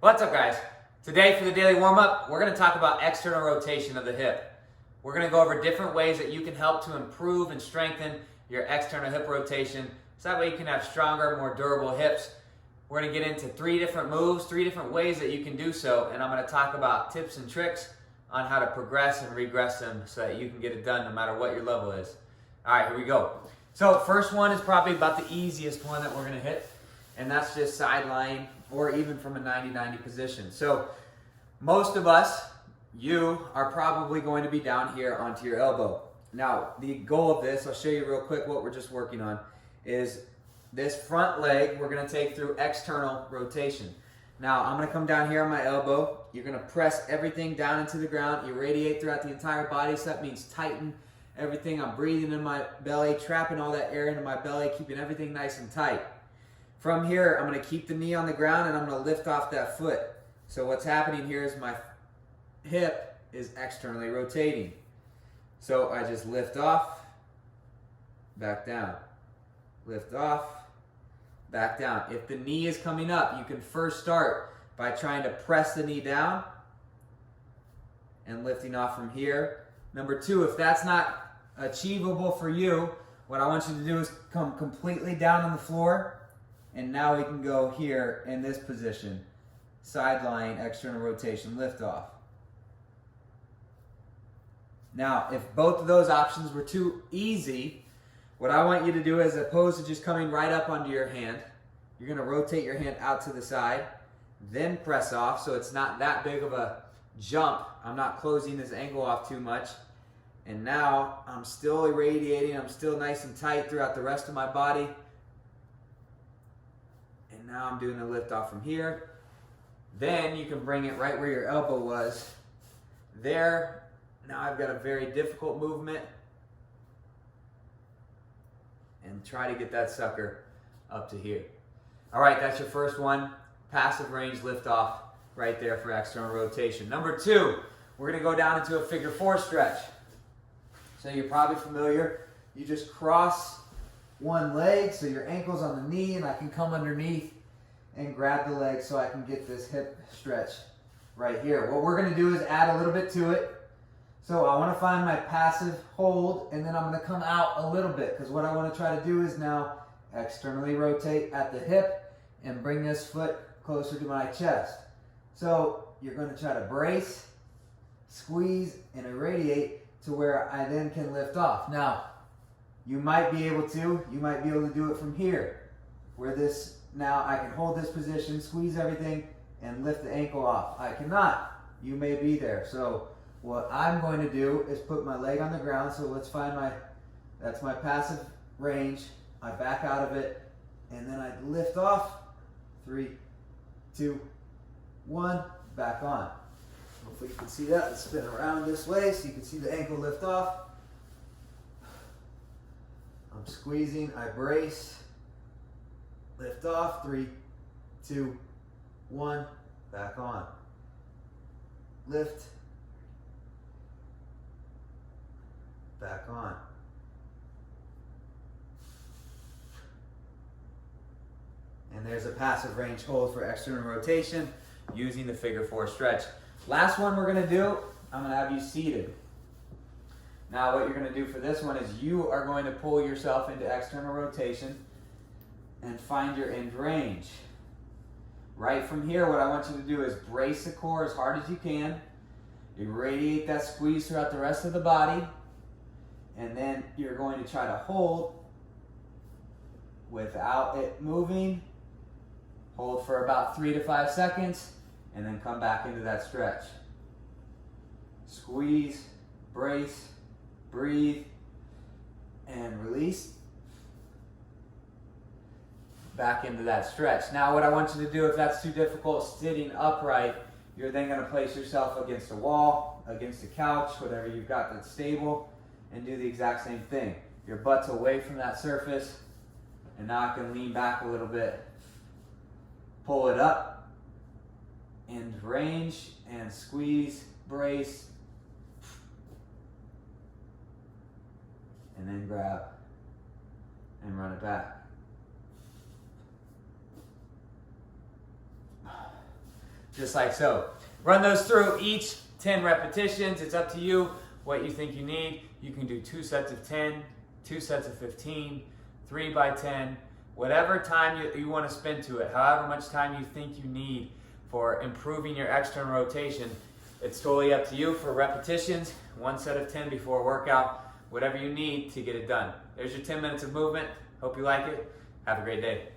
What's up, guys? Today for the daily warm-up, we're going to talk about external rotation of the hip. We're going to go over different ways that you can help to improve and strengthen your external hip rotation so that way you can have stronger, more durable hips. We're going to get into 3 different moves, 3 different ways that you can do so, and I'm going to talk about tips and tricks on how to progress and regress them so that you can get it done no matter what your level is. All right, here we go. So first one is probably about the easiest one that we're going to hit, and that's just side lying or even from a 90-90 position. So most of us, you are probably going to be down here onto your elbow. Now, the goal of this, I'll show you real quick what we're just working on, is this front leg we're going to take through external rotation. Now, I'm going to come down here on my elbow. You're going to press everything down into the ground, irradiate throughout the entire body, so that means tighten everything. I'm breathing in my belly, trapping all that air into my belly, keeping everything nice and tight. From here, I'm going to keep the knee on the ground and I'm going to lift off that foot. So what's happening here is my hip is externally rotating. So I just lift off, back down. Lift off, back down. If the knee is coming up, you can first start by trying to press the knee down and lifting off from here. Number 2, if that's not achievable for you, what I want you to do is come completely down on the floor. And now we can go here in this position. Side lying, external rotation, lift off. Now, if both of those options were too easy, what I want you to do, as opposed to just coming right up onto your hand, you're going to rotate your hand out to the side, then press off so it's not that big of a jump. I'm not closing this angle off too much. And now I'm still irradiating, I'm still nice and tight throughout the rest of my body. And now I'm doing a lift off from here. Then you can bring it right where your elbow was. There, now I've got a very difficult movement. And try to get that sucker up to here. All right, that's your first one. Passive range lift off right there for external rotation. Number 2, we're gonna go down into a figure 4 stretch. So you're probably familiar. You just cross one leg, so your ankle's on the knee, and I can come underneath and grab the leg so I can get this hip stretch right here. What we're going to do is add a little bit to it. So I want to find my passive hold, and then I'm going to come out a little bit, because what I want to try to do is now externally rotate at the hip and bring this foot closer to my chest. So you're going to try to brace, squeeze, and irradiate to where I then can lift off. Now, you might be able to do it from here, where this, now I can hold this position, squeeze everything, and lift the ankle off. I cannot. You may be there. So what I'm going to do is put my leg on the ground. So let's find that's my passive range. I back out of it, and then I lift off. 3, 2, 1, back on. Hopefully you can see that. Let's spin around this way so you can see the ankle lift off. I'm squeezing, I brace, lift off, 3, 2, 1, back on. Lift, back on. And there's a passive range hold for external rotation using the figure 4 stretch. Last one we're going to do, I'm going to have you seated. Now what you're going to do for this one is you are going to pull yourself into external rotation and find your end range. Right from here, what I want you to do is brace the core as hard as you can, irradiate that squeeze throughout the rest of the body, and then you're going to try to hold without it moving. Hold for about 3 to 5 seconds, and then come back into that stretch. Squeeze, brace, breathe, and release. Back into that stretch. Now what I want you to do, if that's too difficult sitting upright, you're then going to place yourself against a wall, against a couch, whatever you've got that's stable, and do the exact same thing. Your butt's away from that surface, and now I can lean back a little bit. Pull it up, end range, and squeeze, brace, and then grab and run it back. just like so. Run those through, each 10 repetitions. It's up to you what you think you need. You can do 2 sets of 10, 2 sets of 15, 3 by 10, whatever time you want to spend to it, however much time you think you need for improving your external rotation. It's totally up to you for repetitions, 1 set of 10 before a workout, whatever you need to get it done. There's your 10 minutes of movement. Hope you like it. Have a great day.